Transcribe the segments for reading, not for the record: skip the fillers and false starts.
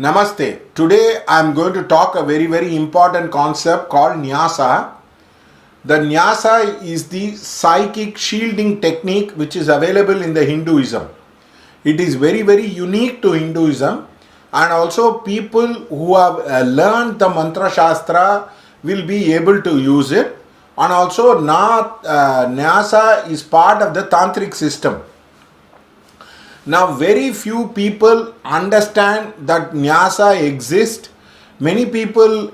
Namaste. Today I am going to talk a very important concept called Nyasa. The Nyasa is the psychic shielding technique which is available in the Hinduism. It is very unique to Hinduism, and also people who have learned the Mantra Shastra will be able to use it, and also Nyasa is part of the Tantric system. Now, very few people understand that Nyasa exists. Many people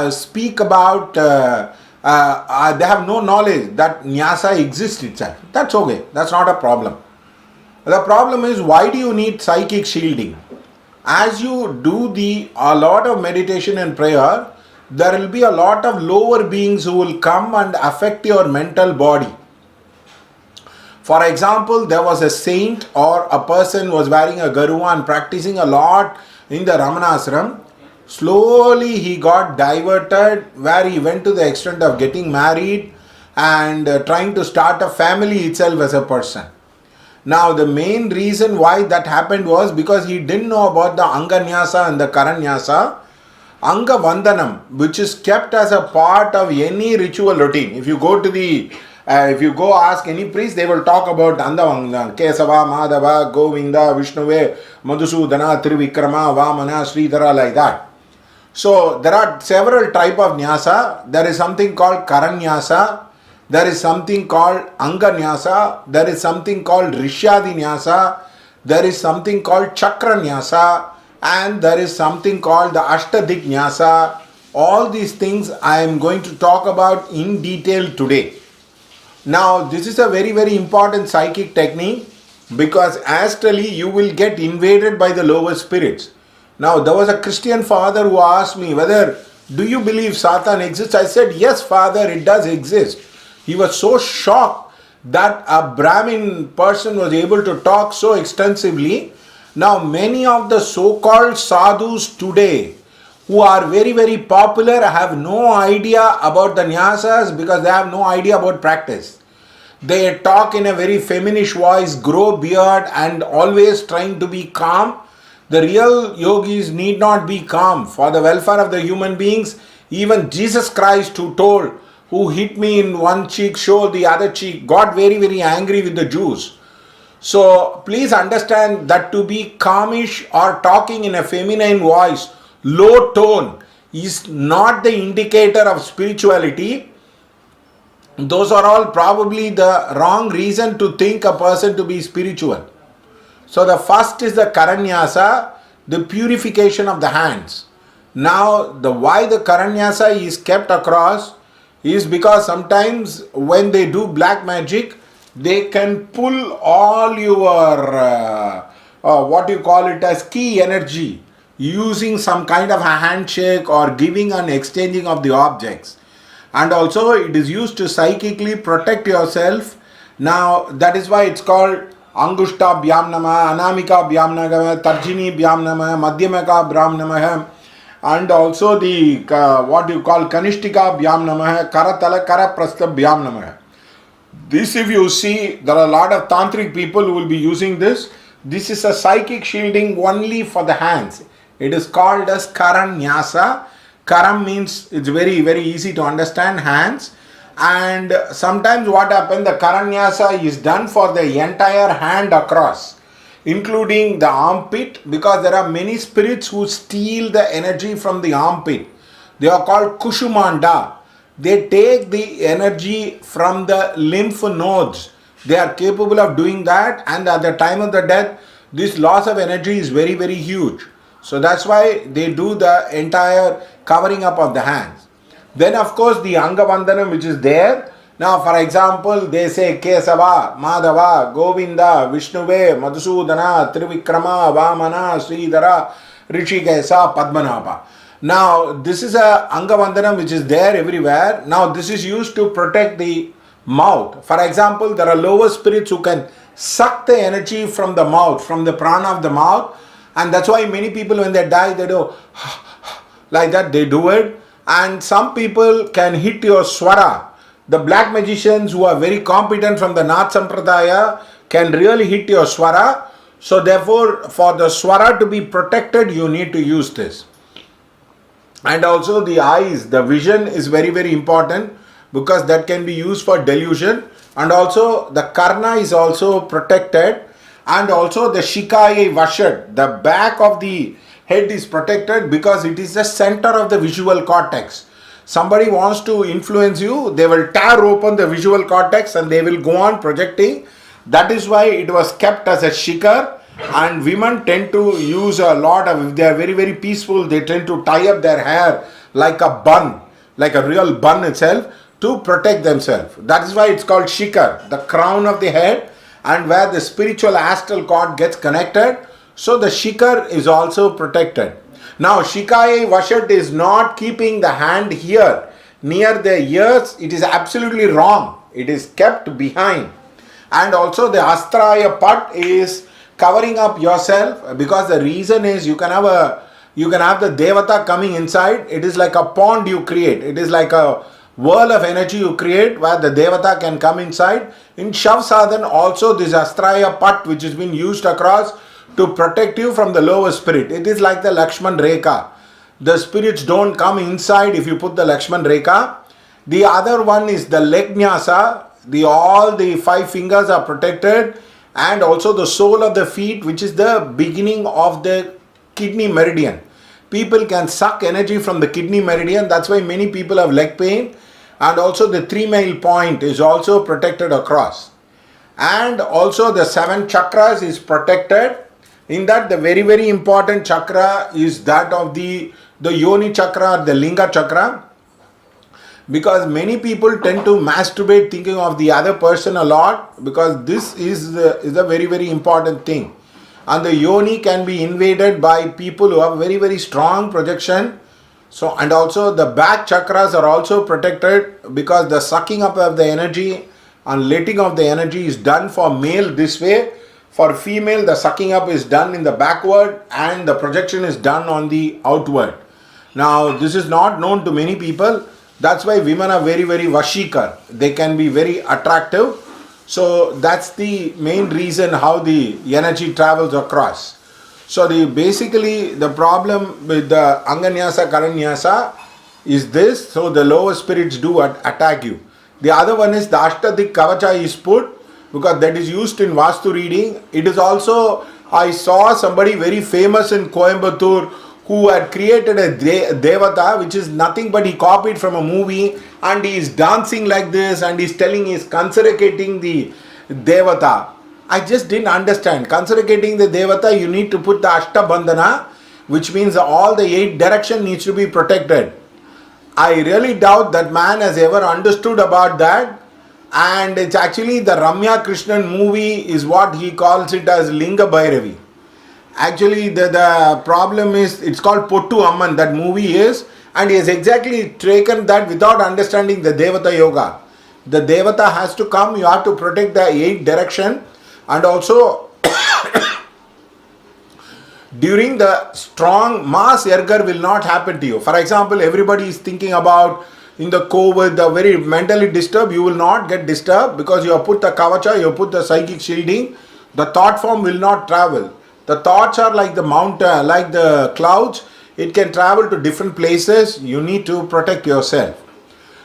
speak about, they have no knowledge that Nyasa exists itself. That's okay, that's not a problem. The problem is, why do you need psychic shielding? As you do a lot of meditation and prayer, there will be a lot of lower beings who will come and affect your mental body. For example, there was a saint or a person was wearing a garuva and practicing a lot in the Ramana ashram. Slowly he got diverted, where he went to the extent of getting married and trying to start a family itself as a person. Now the main reason why that happened was because he didn't know about the Anganyasa and the Karanyasa. Anga Vandanam, which is kept as a part of any ritual routine. If you go ask any priest, they will talk about Andavanga, Kesava, Madhava, Govinda, Vishnuve, Madhusudana, Trivikrama, Vamana, Sridhara, like that. So there are several type of Nyasa. There is something called Karanyasa. There is something called Anganyasa. There is something called Rishyadi Nyasa. There is something called Chakra Nyasa. And there is something called the Ashtadik Nyasa. All these things I am going to talk about in detail today. Now, this is a very important psychic technique, because astrally you will get invaded by the lower spirits. Now, there was a Christian father who asked me whether, do you believe Satan exists? I said, yes, father, it does exist. He was so shocked that a Brahmin person was able to talk so extensively. Now, many of the so-called sadhus today who are very popular have no idea about the Nyasas, because they have no idea about practice. They talk in a very feminish voice, grow beard, and always trying to be calm. The real yogis need not be calm. For the welfare of the human beings, even Jesus Christ, who hit me in one cheek, showed the other cheek, got very angry with the Jews. So please understand that to be calmish or talking in a feminine voice, low tone, is not the indicator of spirituality. Those are all probably the wrong reason to think a person to be spiritual. So the first is the Karanyasa, the purification of the hands. Now, why the Karanyasa is kept across is because sometimes when they do black magic, they can pull all your what you call it as key energy, using some kind of a handshake or giving and exchanging of the objects. And also it is used to psychically protect yourself. Now that is why it's called Angushta Bhyam Namah, Anamika Bhyam Namah, Tarjini Bhyam Namah, Madhyamaka Bhyam Namah, and also the what you call Kanishtika Bhyam Namah, Karatala Karaprastha Bhyam Namah. This, if you see, there are a lot of tantric people who will be using this. This is a psychic shielding only for the hands. It is called as Karanyasa. Karam means, it's very easy to understand, hands. And sometimes what happens, the Karanyasa is done for the entire hand across, including the armpit, because there are many spirits who steal the energy from the armpit. They are called Kushumanda. They take the energy from the lymph nodes. They are capable of doing that, and at the time of the death, this loss of energy is very huge. So that's why they do the entire covering up of the hands. Then of course the Anga Vandanam, which is there. Now for example, they say Kesava, Madhava, Govinda, Vishnuve, Madhusudana, Trivikrama, Vamana, Sridhara, Rishikesa, Padmanabha. Now this is a Anga Vandanam which is there everywhere. Now this is used to protect the mouth. For example, there are lower spirits who can suck the energy from the mouth, from the prana of the mouth, and that's why many people when they die, they do like that, they do it. And some people can hit your swara. The black magicians who are very competent from the Nath Sampradaya can really hit your swara. So therefore, for the swara to be protected, you need to use this. And also the eyes, the vision is very, very important, because that can be used for delusion. And also the karna is also protected. And also the shikaye vashat, the back of the head is protected, because it is the center of the visual cortex. Somebody wants to influence you, they will tear open the visual cortex and they will go on projecting. That is why it was kept as a shikar. And women tend to use a lot of, if they are very, very peaceful, they tend to tie up their hair like a bun, like a real bun itself, to protect themselves. That is why it's called shikar, the crown of the head, and where the spiritual astral cord gets connected. So the shikar is also protected. Now shikaye vashat is not keeping the hand here near the ears. It is absolutely wrong. It is kept behind. And also the astraya pat is covering up yourself, because the reason is you can have the devata coming inside. It is like a pond you create. It is like a whirl of energy you create where the devata can come inside. In Shav Sadhan also, this astraya pat which has been used across to protect you from the lower spirit. It is like the Lakshman Rekha. The spirits don't come inside if you put the Lakshman Rekha. The other one is the leg nyasa. All the 5 fingers are protected. And also the sole of the feet, which is the beginning of the kidney meridian. People can suck energy from the kidney meridian. That's why many people have leg pain. And also the 3-mile point is also protected across. And also the 7 chakras is protected. In that, the very, very important chakra is that of the yoni chakra, the linga chakra. Because many people tend to masturbate thinking of the other person a lot, because this is a very, very important thing. And the yoni can be invaded by people who have very, very strong projection. So, and also the back chakras are also protected, because the sucking up of the energy and letting of the energy is done for male this way. For female, the sucking up is done in the backward and the projection is done on the outward. Now, this is not known to many people. That's why women are very, very vashikar. They can be very attractive. So that's the main reason how the energy travels across. So basically the problem with the Anganyasa, Karanyasa is this. So the lower spirits do attack you. The other one is the Ashtadik Kavacha is put, because that is used in Vastu reading. It is also, I saw somebody very famous in Coimbatore who had created a Devata, which is nothing but he copied from a movie, and he is dancing like this and he is telling he is consecrating the Devata. I just didn't understand. Consecrating the Devata, you need to put the Ashtabandhana, which means all the 8 direction needs to be protected. I really doubt that man has ever understood about that. And it's actually the Ramya Krishnan movie is what he calls it as Linga Bhairavi. Actually, the problem is, it's called Pottu Amman, that movie is, and he has exactly taken that without understanding the Devata Yoga. The Devata has to come, you have to protect the 8 direction, and also during the strong mass ergar will not happen to you. For example, everybody is thinking about in the COVID, the very mentally disturbed, you will not get disturbed, because you have put the kavacha, you have put the psychic shielding. The thought form will not travel. The thoughts are like the mountain, like the clouds. It can travel to different places. You need to protect yourself.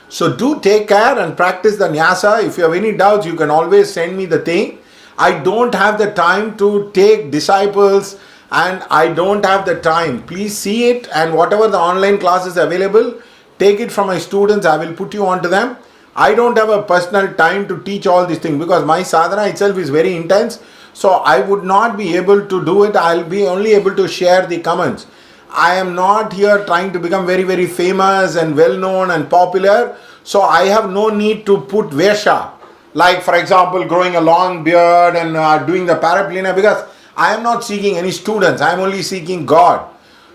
So do take care and practice the nyasa. If you have any doubts, you can always send me the thing. I don't have the time to take disciples, and I don't have the time. Please see it, and whatever the online class is available, take it from my students. I will put you onto them. I don't have a personal time to teach all these things, because my sadhana itself is very intense. So I would not be able to do it. I'll be only able to share the comments. I am not here trying to become very, very famous and well known and popular. So I have no need to put vesha. Like for example, growing a long beard and doing the paraplana, because I am not seeking any students. I am only seeking God.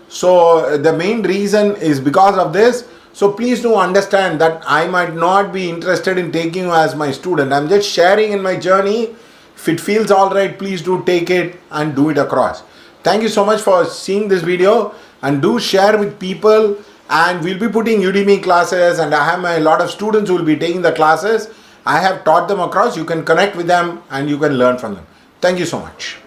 So the main reason is because of this. So please do understand that I might not be interested in taking you as my student. I'm just sharing in my journey. If it feels alright, please do take it and do it across. Thank you so much for seeing this video, and do share with people. And we'll be putting Udemy classes, and I have a lot of students who will be taking the classes. I have taught them across. You can connect with them and you can learn from them. Thank you so much.